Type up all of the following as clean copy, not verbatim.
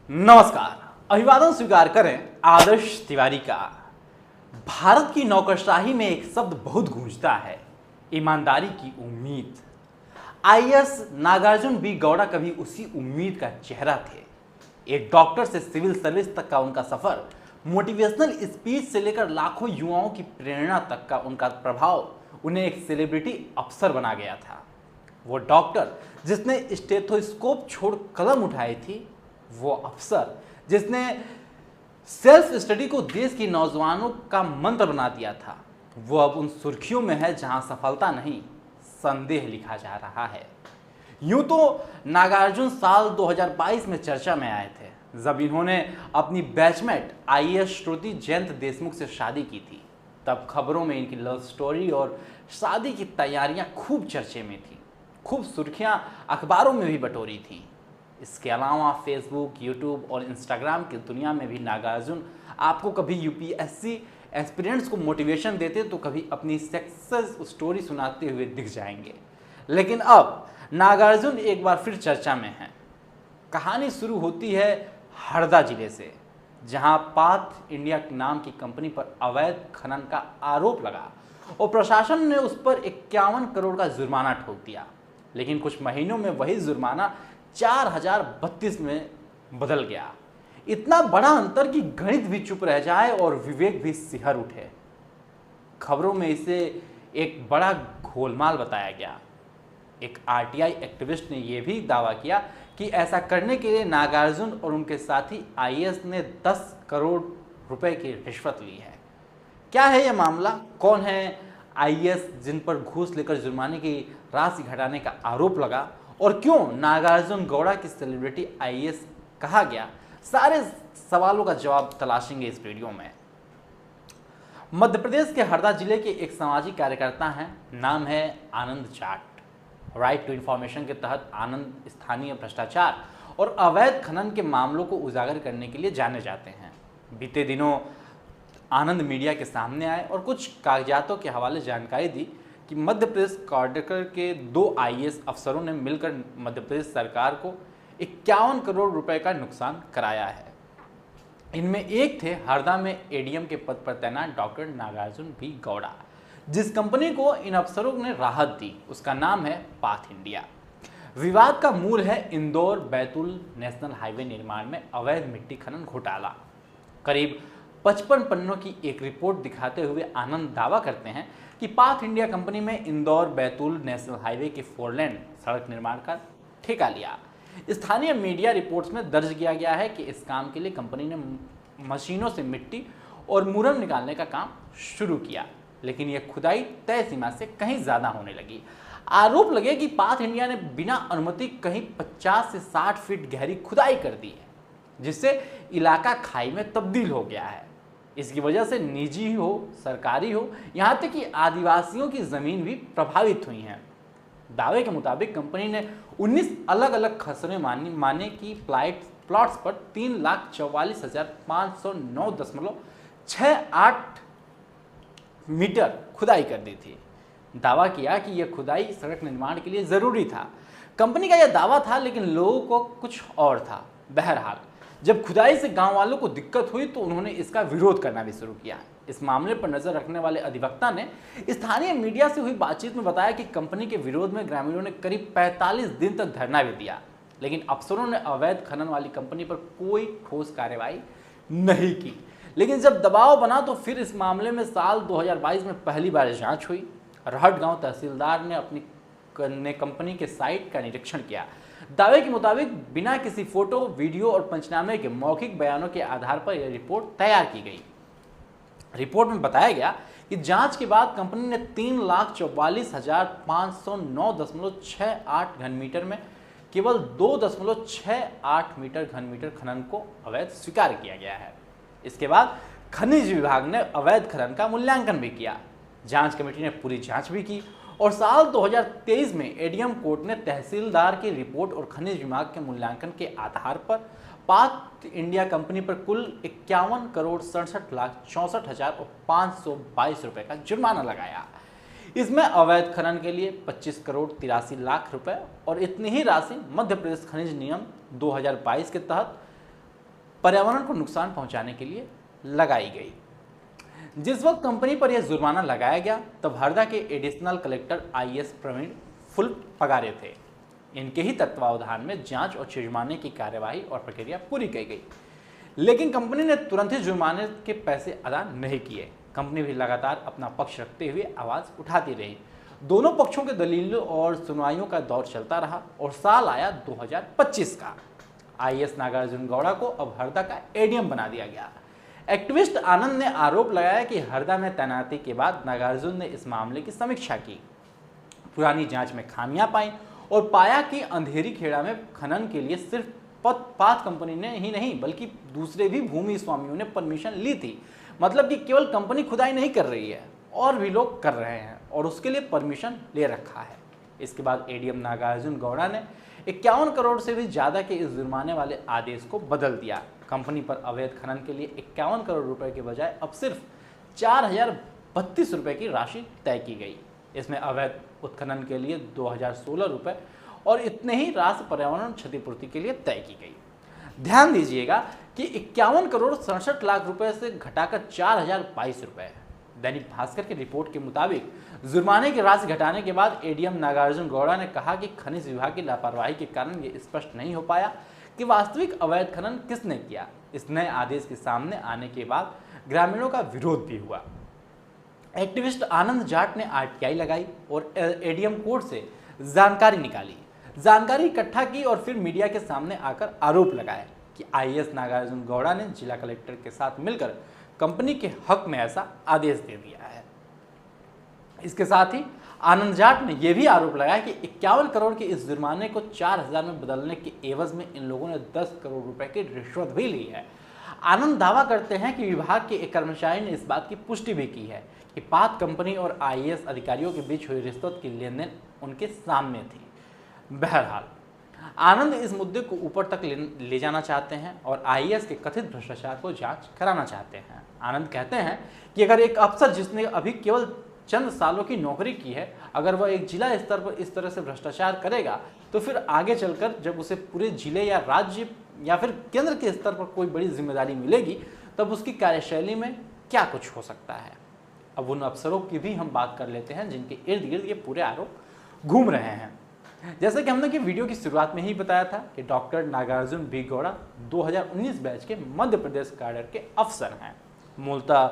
नमस्कार। अभिवादन स्वीकार करें आदर्श तिवारी का। भारत की नौकरशाही में एक शब्द बहुत गूंजता है, ईमानदारी की उम्मीद। आईएएस नागार्जुन बी गौड़ा कभी उसी उम्मीद का चेहरा थे। एक डॉक्टर से सिविल सर्विस तक का उनका सफर, मोटिवेशनल स्पीच से लेकर लाखों युवाओं की प्रेरणा तक का उनका प्रभाव उन्हें एक सेलिब्रिटी अफसर बना गया था। वो डॉक्टर जिसने स्टेथोस्कोप छोड़ कलम उठाई थी, वो अफसर जिसने सेल्फ स्टडी को देश की नौजवानों का मंत्र बना दिया था, वो अब उन सुर्खियों में है जहां सफलता नहीं, संदेह लिखा जा रहा है। यूं तो नागार्जुन साल 2022 में चर्चा में आए थे, जब इन्होंने अपनी बैचमेट आईएएस श्रुति जयंत देशमुख से शादी की थी। तब खबरों में इनकी लव स्टोरी और शादी की तैयारियां खूब चर्चे में थी, खूब सुर्खियां अखबारों में भी बटोरी थी। इसके अलावा फेसबुक, यूट्यूब और इंस्टाग्राम की दुनिया में भी नागार्जुन आपको कभी यूपीएससी एस्पिरेंट्स को मोटिवेशन देते तो कभी अपनी सक्सेस स्टोरी सुनाते हुए दिख जाएंगे। लेकिन अब नागार्जुन एक बार फिर चर्चा में हैं। कहानी शुरू होती है हरदा जिले से, जहां पाथ इंडिया नाम की कंपनी पर अवैध खनन का आरोप लगा और प्रशासन ने उस पर 51 करोड़ का जुर्माना ठोक दिया। लेकिन कुछ महीनों में वही जुर्माना 4032 में बदल गया। इतना बड़ा अंतर कि गणित भी चुप रह जाए और विवेक भी सिहर उठे। खबरों में इसे एक बड़ा गोलमाल बताया गया। एक आरटीआई एक्टिविस्ट ने यह भी दावा किया कि ऐसा करने के लिए नागार्जुन और उनके साथी आईएएस ने 10 करोड़ रुपए की रिश्वत ली है। क्या है यह मामला? कौन है आईएएस जिन पर घूस लेकर जुर्माने की राशि घटाने का आरोप लगा, और क्यों नागार्जुन गौड़ा की सेलिब्रिटी आईएएस कहा गया? सारे सवालों का जवाब तलाशेंगे इस वीडियो में। मध्य प्रदेश के हरदा जिले के एक सामाजिक कार्यकर्ता हैं, नाम है आनंद जाट। राइट टू इंफॉर्मेशन के तहत आनंद स्थानीय भ्रष्टाचार और अवैध खनन के मामलों को उजागर करने के लिए जाने जाते हैं। बीते दिनों आनंद मीडिया के सामने आए और कुछ कागजातों के हवाले जानकारी दी कि मध्य प्रदेश कार्डकर के 2 आईएएस अफसरों ने मिलकर मध्य प्रदेश सरकार को 51 करोड़ रुपए का नुकसान कराया है। इनमें एक थे हरदा में एडीएम के पद पर तैनात डॉक्टर नागार्जुन बी गौड़ा। जिस कंपनी को इन अफसरों ने राहत दी उसका नाम है पाथ इंडिया। विवाद का मूल है इंदौर बैतूल नेशनल हाईवे निर्माण में अवैध मिट्टी खनन घोटाला। करीब 55 पन्नों की एक रिपोर्ट दिखाते हुए आनंद दावा करते हैं कि पाथ इंडिया कंपनी में इंदौर बैतूल नेशनल हाईवे के 4 लेन सड़क निर्माण का ठेका लिया। स्थानीय मीडिया रिपोर्ट्स में दर्ज किया गया है कि इस काम के लिए कंपनी ने मशीनों से मिट्टी और मुरम निकालने का काम शुरू किया, लेकिन यह खुदाई तय सीमा से कहीं ज़्यादा होने लगी। आरोप लगे कि पाथ इंडिया ने बिना अनुमति कहीं 50 से 60 फीट गहरी खुदाई कर दी है, जिससे इलाका खाई में तब्दील हो गया है। इसकी वजह से निजी हो सरकारी हो, यहाँ तक कि आदिवासियों की ज़मीन भी प्रभावित हुई हैं। दावे के मुताबिक कंपनी ने 19 अलग अलग खसरे माने की प्लॉट्स पर 3,44,509.68 मीटर खुदाई कर दी थी। दावा किया कि यह खुदाई सड़क निर्माण के लिए ज़रूरी था। कंपनी का यह दावा था, लेकिन लोगों को कुछ और था। बहरहाल जब खुदाई से गांव वालों को दिक्कत हुई तो उन्होंने इसका विरोध करना भी शुरू किया। इस मामले पर नजर रखने वाले अधिवक्ता ने स्थानीय मीडिया से हुई बातचीत में बताया कि कंपनी के विरोध में ग्रामीणों ने करीब 45 दिन तक धरना भी दिया, लेकिन अफसरों ने अवैध खनन वाली कंपनी पर कोई ठोस कार्रवाई नहीं की। लेकिन जब दबाव बना तो फिर इस मामले में साल 2022 में पहली बार जांच हुई। रहट गांव तहसीलदार ने अपनी कंपनी के साइट का निरीक्षण किया। दावे के मुताबिक बिना किसी फोटो, वीडियो और पंचनामे के मौखिक बयानों के आधार पर यह रिपोर्ट तैयार की गई। रिपोर्ट में बताया गया कि जांच के बाद कंपनी ने 3,44,509.68 घन मीटर में केवल 2.68 मीटर घन मीटर खनन को अवैध स्वीकार किया गया है। इसके बाद खनिज विभाग ने अवैध खनन का मूल्यांकन भी किया। जांच कमेटी ने पूरी जांच भी की और साल 2023 में एडीएम कोर्ट ने तहसीलदार की रिपोर्ट और खनिज विभाग के मूल्यांकन के आधार पर पाथ इंडिया कंपनी पर कुल 51,67,64,522 रुपए का जुर्माना लगाया। इसमें अवैध खनन के लिए 25 करोड़ 83 लाख रुपए और इतनी ही राशि मध्य प्रदेश खनिज नियम 2022 के तहत पर्यावरण को नुकसान पहुंचाने के लिए लगाई गई। जिस वक्त कंपनी पर यह जुर्माना लगाया गया तब हरदा के additional collector IAS Praveen Phool Pagare थे। इनके ही तत्वावधान में जांच और जुर्माने की कार्यवाही और प्रक्रिया पूरी की गई, लेकिन कंपनी ने तुरंत ही जुर्माने के पैसे अदा नहीं किए। कंपनी भी लगातार अपना पक्ष रखते हुए आवाज उठाती रही। दोनों पक्षों के दलीलों और सुनवाइयों का दौर चलता रहा और साल आया 2025 का। IAS नागार्जुन गौड़ा को अब हरदा का ADM बना दिया गया। एक्टिविस्ट आनंद ने आरोप लगाया कि हरदा में तैनाती के बाद नागार्जुन ने इस मामले की समीक्षा की, पुरानी जांच में खामियां पाई और पाया कि अंधेरी खेड़ा में खनन के लिए सिर्फ पात कंपनी ने ही नहीं बल्कि दूसरे भी भूमि स्वामियों ने परमिशन ली थी। मतलब कि केवल कंपनी खुदाई नहीं कर रही है, और भी लोग कर रहे हैं और उसके लिए परमिशन ले रखा है। इसके बाद ADM नागार्जुन गौड़ा ने 51 करोड़ से भी ज्यादा के इस जुर्माने वाले आदेश को बदल दिया। कंपनी पर अवैध खनन के लिए 51 करोड़ रुपए के बजाय अब सिर्फ 4032 रुपए की राशि तय की गई। इसमें अवैध उत्खनन के लिए 2016 रुपए और इतने ही राशि पर्यावरण क्षतिपूर्ति के लिए तय की गई। ध्यान दीजिएगा कि 51 करोड़ 67 लाख रुपए से घटाकर 4022 रुपए। दैनिक भास्कर की रिपोर्ट के मुताबिक जुर्माने की राशि घटाने के बाद ADM नागार्जुन गौड़ा ने कहा कि खनिज विभाग की लापरवाही के कारण ये स्पष्ट नहीं हो पाया कि वास्तविक अवैध खनन किसने किया। इस नए आदेश के सामने आने के बाद ग्रामीणों का विरोध भी हुआ। एक्टिविस्ट आनंद जाट ने RTI लगाई और ADM कोर्ट से जानकारी निकाली, जानकारी इकट्ठा की और फिर मीडिया के सामने आकर आरोप लगाए कि IAS नागार्जुन गौड़ा ने जिला कलेक्टर के साथ मिलकर कंपनी के हक में ऐसा आदेश दे दिया है। इसके साथ ही आनंद जाट ने यह भी आरोप लगाया कि 51 करोड़ के इस जुर्माने को 4000 में बदलने के एवज में इन लोगों ने 10 करोड़ रुपए की रिश्वत भी ली है। आनंद दावा करते हैं कि विभाग के एक कर्मचारी ने इस बात की पुष्टि भी की है कि पात कंपनी और IAS अधिकारियों के बीच हुई रिश्वत की लेन देन उनके सामने थी। बहरहाल आनंद इस मुद्दे को ऊपर तक ले जाना चाहते हैं और IAS के कथित भ्रष्टाचार को जांच कराना चाहते हैं। आनंद कहते हैं कि अगर एक अफसर जिसने अभी केवल चंद सालों की नौकरी की है, अगर वह एक जिला स्तर पर इस तरह से भ्रष्टाचार करेगा तो फिर आगे चलकर जब उसे पूरे जिले या राज्य या फिर केंद्र के स्तर पर कोई बड़ी जिम्मेदारी मिलेगी तब उसकी कार्यशैली में क्या कुछ हो सकता है। अब उन अफसरों की भी हम बात कर लेते हैं जिनके इर्द गिर्द ये पूरे आरोप घूम रहे हैं। जैसे कि हमने कि वीडियो की शुरुआत में ही बताया था कि doctor Nagarjun B Gowda 2019 batch के मध्य प्रदेश कैडर के अफसर हैं। मूलतः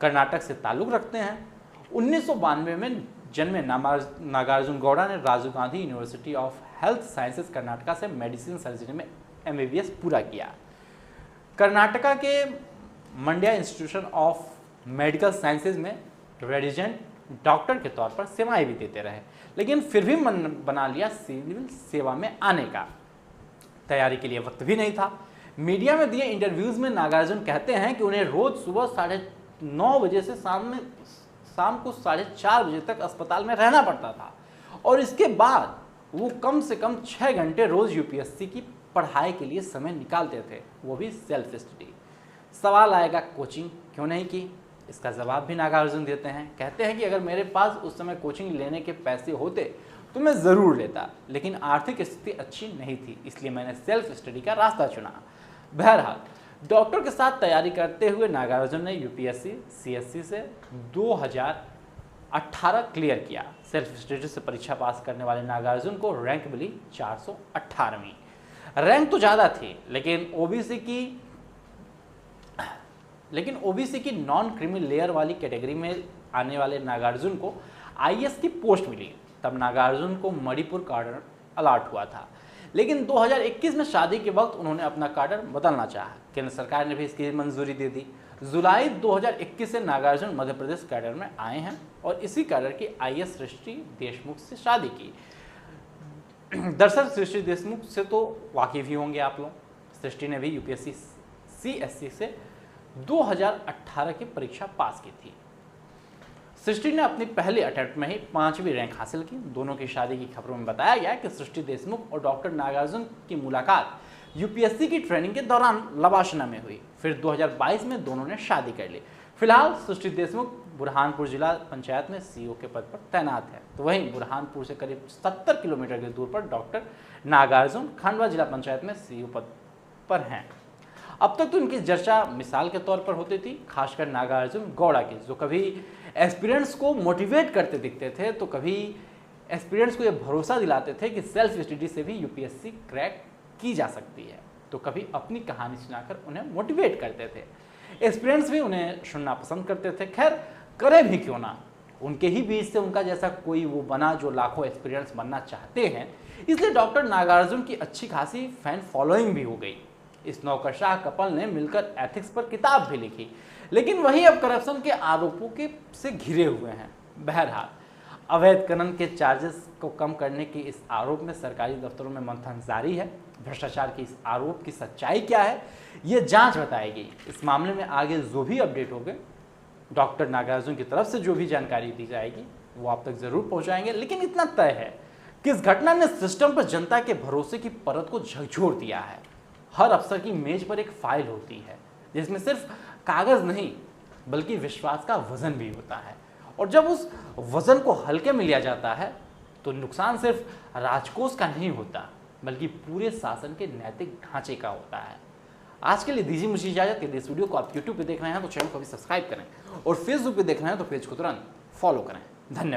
कर्नाटक से ताल्लुक रखते हैं। 1992 में जन्मे नागार्जुन गौड़ा ने Rajiv Gandhi university of health sciences Karnataka से मेडिसिन सर्जरी में MBBS पूरा किया। कर्नाटका के Mandya institution of medical sciences में रेजिडेंट डॉक्टर के तौर पर सेवाएं भी देते रहे, लेकिन फिर भी मन बना लिया सिविल सेवा में आने का। तैयारी के लिए वक्त भी नहीं था। मीडिया में दिए इंटरव्यूज में नागार्जुन कहते हैं कि उन्हें रोज सुबह 9:30 बजे से शाम को 4:30 बजे तक अस्पताल में रहना पड़ता था और इसके बाद वो कम से कम 6 घंटे रोज UPSC की पढ़ाई के लिए समय निकालते थे, वो भी सेल्फ स्टडी। सवाल आएगा कोचिंग क्यों नहीं की? इसका जवाब भी नागार्जुन देते हैं। कहते हैं कि अगर मेरे पास उस समय कोचिंग लेने के पैसे होते तो मैं ज़रूर लेता, लेकिन आर्थिक स्थिति अच्छी नहीं थी, इसलिए मैंने सेल्फ स्टडी का रास्ता चुना। बहरहाल डॉक्टर के साथ तैयारी करते हुए नागार्जुन ने UPSC CSC से 2018 क्लियर किया। सेल्फ स्टडी से परीक्षा पास करने वाले नागार्जुन को रैंक मिली 418वीं। रैंक तो ज़्यादा थी, लेकिन ओबीसी की नॉन क्रीमी लेयर वाली कैटेगरी में आने वाले नागार्जुन को IAS की पोस्ट मिली। तब नागार्जुन को मणिपुर कार्डर अलॉट हुआ था, लेकिन 2021 में शादी के वक्त उन्होंने अपना कार्डर बदलना चाहा। केंद्र सरकार ने भी इसकी मंजूरी दे दी। जुलाई 2021 से नागार्जुन मध्य प्रदेश कैडर में आए हैं और इसी कैडर की IAS सृष्टि देशमुख से शादी की। दरअसल सृष्टि देशमुख से तो वाकिफ ही होंगे आप लोग। सृष्टि ने भी UPSC CSC से 2018 की परीक्षा पास की थी। सृष्टि ने अपनी पहले अटेम्प्ट में ही 5वीं रैंक हासिल की। दोनों की शादी की खबरों में बताया गया कि सृष्टि देशमुख और डॉक्टर नागार्जुन की मुलाकात UPSC की ट्रेनिंग के दौरान लवाशना में हुई। फिर 2022 में दोनों ने शादी कर ली। फिलहाल सृष्टि देशमुख बुरहानपुर जिला पंचायत में CO के पद पर तैनात है, तो वहीं बुरहानपुर से करीब 70 किलोमीटर की दूर पर डॉक्टर नागार्जुन खंडवा जिला पंचायत में CO पद पर हैं। अब तक तो इनकी चर्चा मिसाल के तौर पर होती थी, खासकर नागार्जुन गौड़ा की, जो कभी एस्पिरेंट्स को मोटिवेट करते दिखते थे तो कभी एस्पिरेंट्स को ये भरोसा दिलाते थे कि सेल्फ स्टडी से भी यूपीएससी क्रैक की जा सकती है, तो कभी अपनी कहानी सुनाकर उन्हें मोटिवेट करते थे। एस्पिरेंट्स भी उन्हें सुनना पसंद करते थे। खैर, करे भी क्यों ना, उनके ही बीच से उनका जैसा कोई वो बना जो लाखों एस्पिरेंट्स बनना चाहते हैं, इसलिए डॉक्टर नागार्जुन की अच्छी खासी फैन फॉलोइंग भी हो गई। इस नौकरशाह कपल ने मिलकर एथिक्स पर किताब भी लिखी, लेकिन वही अब करप्शन के आरोपों के से घिरे हुए हैं। बहरहाल, अवैध खनन के चार्जेस को कम करने के इस आरोप में सरकारी दफ्तरों में मंथन जारी है। भ्रष्टाचार के इस आरोप की सच्चाई क्या है, ये जांच बताएगी। इस मामले में आगे जो भी अपडेट होंगे, डॉक्टर नागार्जुन की तरफ से जो भी जानकारी दी जाएगी वो आप तक जरूर पहुंचाएंगे। लेकिन इतना तय है कि इस घटना ने सिस्टम पर जनता के भरोसे की परत को झकझोर दिया है। हर अफसर की मेज पर एक फाइल होती है जिसमें सिर्फ कागज नहीं बल्कि विश्वास का वजन भी होता है, और जब उस वजन को हल्के में लिया जाता है तो नुकसान सिर्फ राजकोष का नहीं होता बल्कि पूरे शासन के नैतिक ढांचे का होता है। आज के लिए दीजिए मुझे इजाजत। यदि इस वीडियो को आप YouTube पे देख रहे हैं तो चैनल को भी सब्सक्राइब करें, और Facebook पे देख रहे हैं तो पेज को तुरंत फॉलो करें। धन्यवाद।